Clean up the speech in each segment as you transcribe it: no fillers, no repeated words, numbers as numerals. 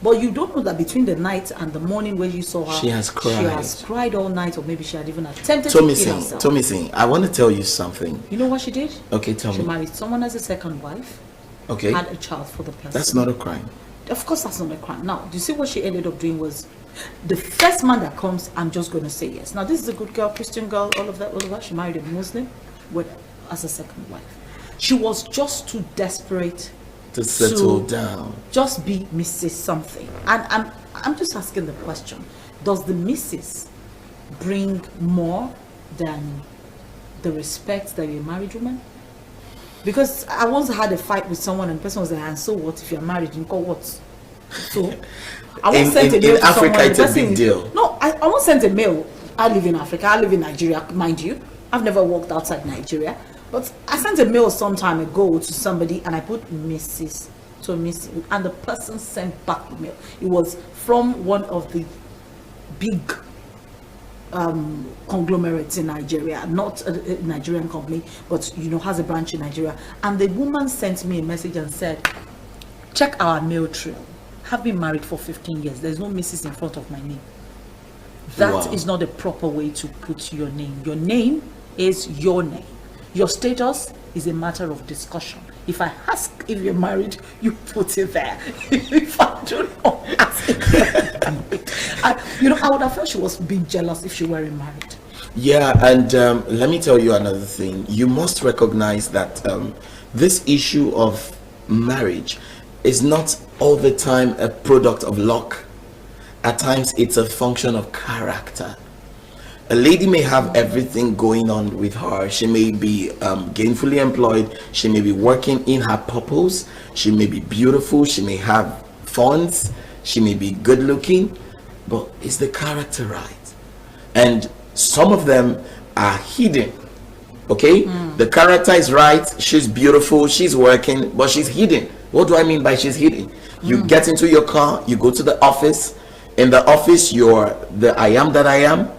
But you don't know that between the night and the morning when you saw her, she has cried all night, or maybe she had even attempted to kill herself. Tomisin, I want to tell you something. You know what she did? Okay, tell me. She married someone as a second wife. Okay. Had a child for the person. That's not a crime. Of course, that's not a crime. Now, do you see what she ended up doing was, the first man that comes, I'm just going to say yes. Now, this is a good girl, Christian girl, all of that. She married a Muslim as a second wife. She was just too desperate to settle down. Just be Mrs. something. And I'm just asking the question, does the Mrs. bring more than the respect that you're a married woman? Because I once had a fight with someone and the person was like, and so what if you're married? You call what? So I once sent a mail to Africa, someone. it's a big deal. No, I once sent a mail. I live in Africa. I live in Nigeria, mind you. I've never walked outside Nigeria. But I sent a mail some time ago to somebody and I put Mrs. to Mrs. and the person sent back the mail. It was from one of the big conglomerates in Nigeria, not a Nigerian company, but has a branch in Nigeria. And the woman sent me a message and said, check our mail trail. Have been married for 15 years. There's no Mrs. in front of my name. That is not the proper way to put your name. Your name is your name. Your status is a matter of discussion. If I ask if you're married, you put it there. If I do not ask I would have felt she was being jealous if she weren't married. Yeah, and let me tell you another thing. You must recognize that this issue of marriage is not all the time a product of luck. At times, it's a function of character. A lady may have everything going on with her. She may be gainfully employed. She may be working in her purpose. She may be beautiful. She may have funds. She may be good looking. But is the character right? And some of them are hidden. Okay? The character is right. She's beautiful. She's working. But she's hidden. What do I mean by she's hidden? You get into your car. You go to the office. In the office, you're the I am that I am.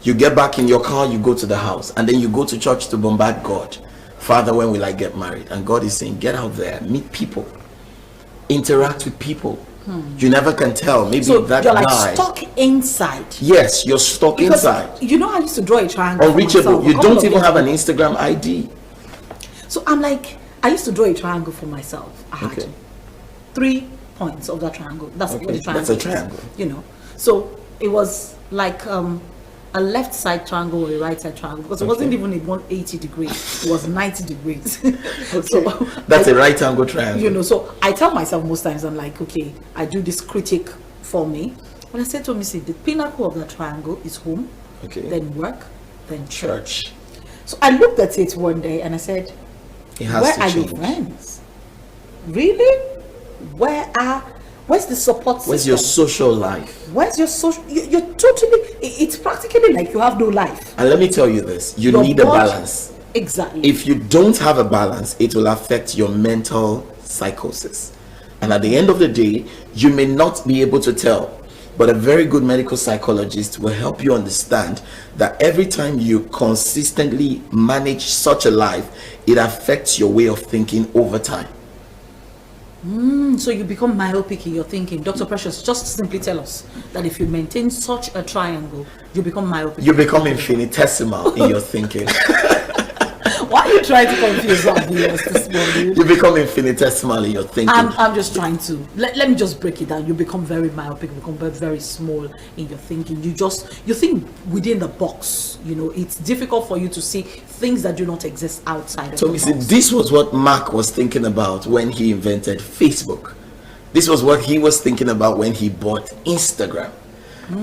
You get back in your car, you go to the house, and then you go to church to bombard God. Father, when will I get married? And God is saying, get out there, meet people, interact with people. You never can tell. Maybe so that you're guy. Like stuck inside. Yes, you're stuck inside. I used to draw a triangle. Unreachable. You don't even have an Instagram ID. So I'm like, I used to draw a triangle for myself. I had 3 points of that triangle. That's what the triangle. That's a triangle. So it was like a left side triangle or a right side triangle, because it wasn't even in 180 degrees, it was 90 degrees. So that's a right angle triangle. So I tell myself most times, I'm like, okay, I do this critic for me. When I said to me, see, the pinnacle of that triangle is home, then work, then church. So I looked at it one day and I said, where are your friends? Really? Where's the support system? Where's your social life? Where's your social? You're totally. It's practically like you have no life. And let me tell you this: you need a balance. Exactly. If you don't have a balance, it will affect your mental psychosis. And at the end of the day, you may not be able to tell, but a very good medical psychologist will help you understand that every time you consistently manage such a life, it affects your way of thinking over time. So you become myopic in your thinking. Dr. Precious, just simply tell us that if you maintain such a triangle, you become myopic. You become infinitesimal in your thinking. Why are you trying to confuse our viewers this morning? You become infinitesimal in your thinking. I'm just trying to let me just break it down. You become very myopic, you become very, very small in your thinking. You think within the box. It's difficult for you to see things that do not exist outside of the box. This was what Mark was thinking about when he invented Facebook. This was what he was thinking about when he bought Instagram.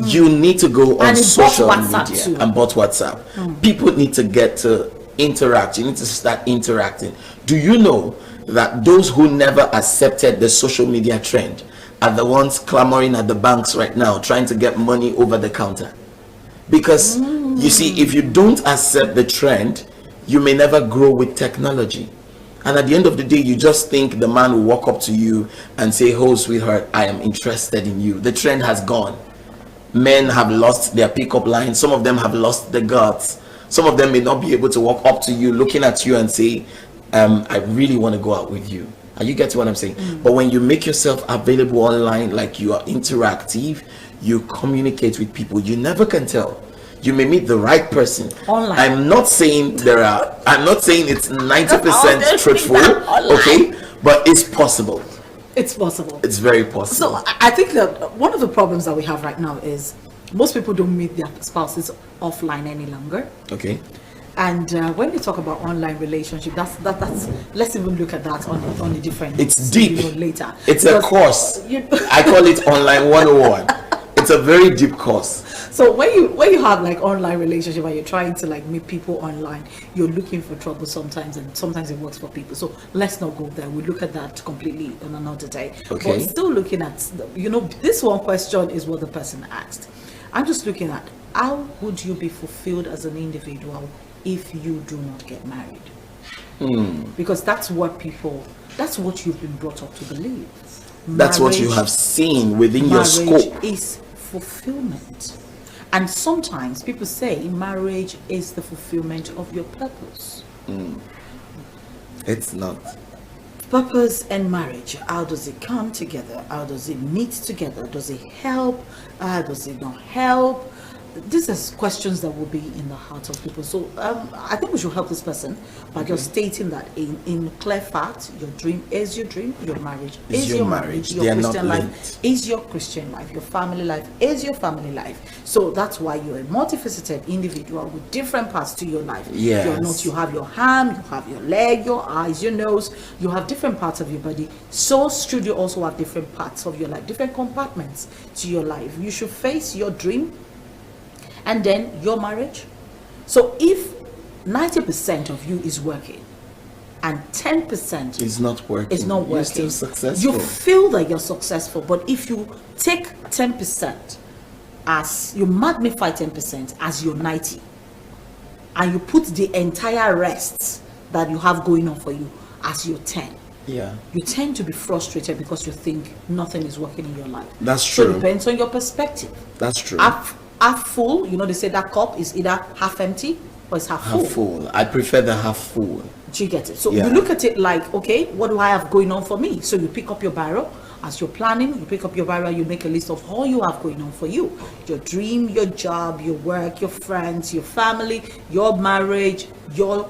You need to go on social media and bought WhatsApp. People need to get to interact. You need to start interacting. Do you know that those who never accepted the social media trend are the ones clamoring at the banks right now, trying to get money over the counter? Because you see, if you don't accept the trend, you may never grow with technology. And at the end of the day, you just think the man will walk up to you and say, oh sweetheart, I am interested in you. The trend has gone. Men have lost their pickup line. Some of them have lost the guts. Some of them may not be able to walk up to you looking at you and say, I really want to go out with you. Are you getting what I'm saying? But when you make yourself available online, like you are interactive, you communicate with people, you never can tell. You may meet the right person. Online. I'm not saying it's 90% truthful, okay? But it's possible. It's possible. It's very possible. So I think that one of the problems that we have right now is most people don't meet their spouses offline any longer. Okay. And when we talk about online relationship, that's let's even look at that on a different. It's deep. Later. It's a course. I call it online 101. It's a very deep course. So when you have like online relationship and you're trying to like meet people online, you're looking for trouble sometimes, and sometimes it works for people. So let's not go there. We look at that completely on another day. Okay. But still looking at, this one question is what the person asked. I'm just looking at how would you be fulfilled as an individual if you do not get married? Because that's what you've been brought up to believe. That's what you have seen within your scope. Marriage is fulfillment. And sometimes people say marriage is the fulfillment of your purpose. It's not. Purpose and marriage, how does it come together? How does it meet together? Does it help? Does it not help? These are questions that will be in the heart of people. So I think we should help this person by just stating that in clear fact, your dream is your dream, your marriage is your marriage, your Christian life is your Christian life, your family life is your family life. So that's why you're a multifaceted individual with different parts to your life. Yes. You have your hand, you have your leg, your eyes, your nose, you have different parts of your body. So should you also have different parts of your life, different compartments to your life. You should face your dream and then your marriage. So if 90% of you is working and 10% It's not working. is not working, You're still successful. you feel that you're successful. But if you take 10% as you magnify 10% as your 90, and you put the entire rest that you have going on for you as your 10, you tend to be frustrated because you think nothing is working in your life. That's true. So it depends on your perspective. That's true. Half full, they say that cup is either half empty or it's half full. Half full. I prefer the half full. Do you get it? So you look at it like, okay, what do I have going on for me? So you pick up your barrel. As you're planning, you pick up your barrel, you make a list of all you have going on for you. Your dream, your job, your work, your friends, your family, your marriage, your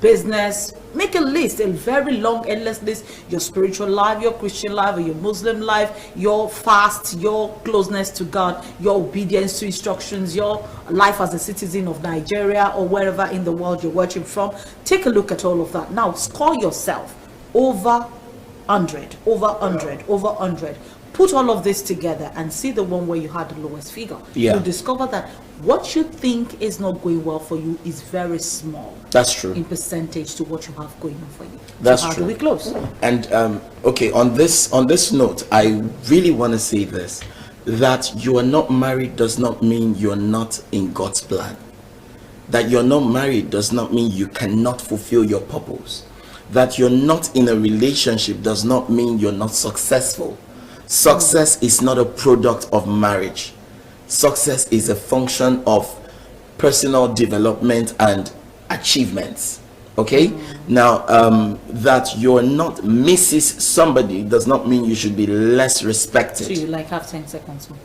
business. Make a list, a very long, endless list. Your spiritual life, your Christian life, or your Muslim life, your fast, your closeness to God, your obedience to instructions, your life as a citizen of Nigeria or wherever in the world you're watching from. Take a look at all of that. Now, score yourself over 100, over 100, over 100. Put all of this together and see the one where you had the lowest figure. You'll discover that what you think is not going well for you is very small. That's true. In percentage to what you have going on for you. That's so how true. do we close? And okay, on this note, I really want to say this, that you are not married does not mean you're not in God's plan. That you're not married does not mean you cannot fulfill your purpose. That you're not in a relationship does not mean you're not successful. Success is not a product of marriage. Success is a function of personal development and achievements. Okay? Now, that you're not Mrs. somebody does not mean you should be less respected. So you like have 10 seconds more.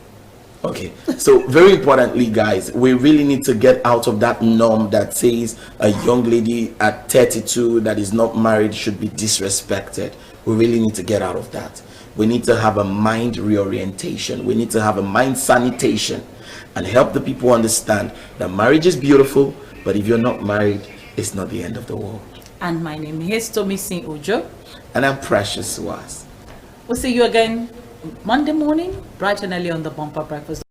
Okay, so very importantly, guys, we really need to get out of that norm that says a young lady at 32 that is not married should be disrespected. We really need to get out of that. We need to have a mind reorientation. We need to have a mind sanitation and help the people understand that marriage is beautiful, but if you're not married, it's not the end of the world. And my name is Tomisin Ojo. And I'm Precious Was. We'll see you again Monday morning, bright and early on the Bumper Breakfast.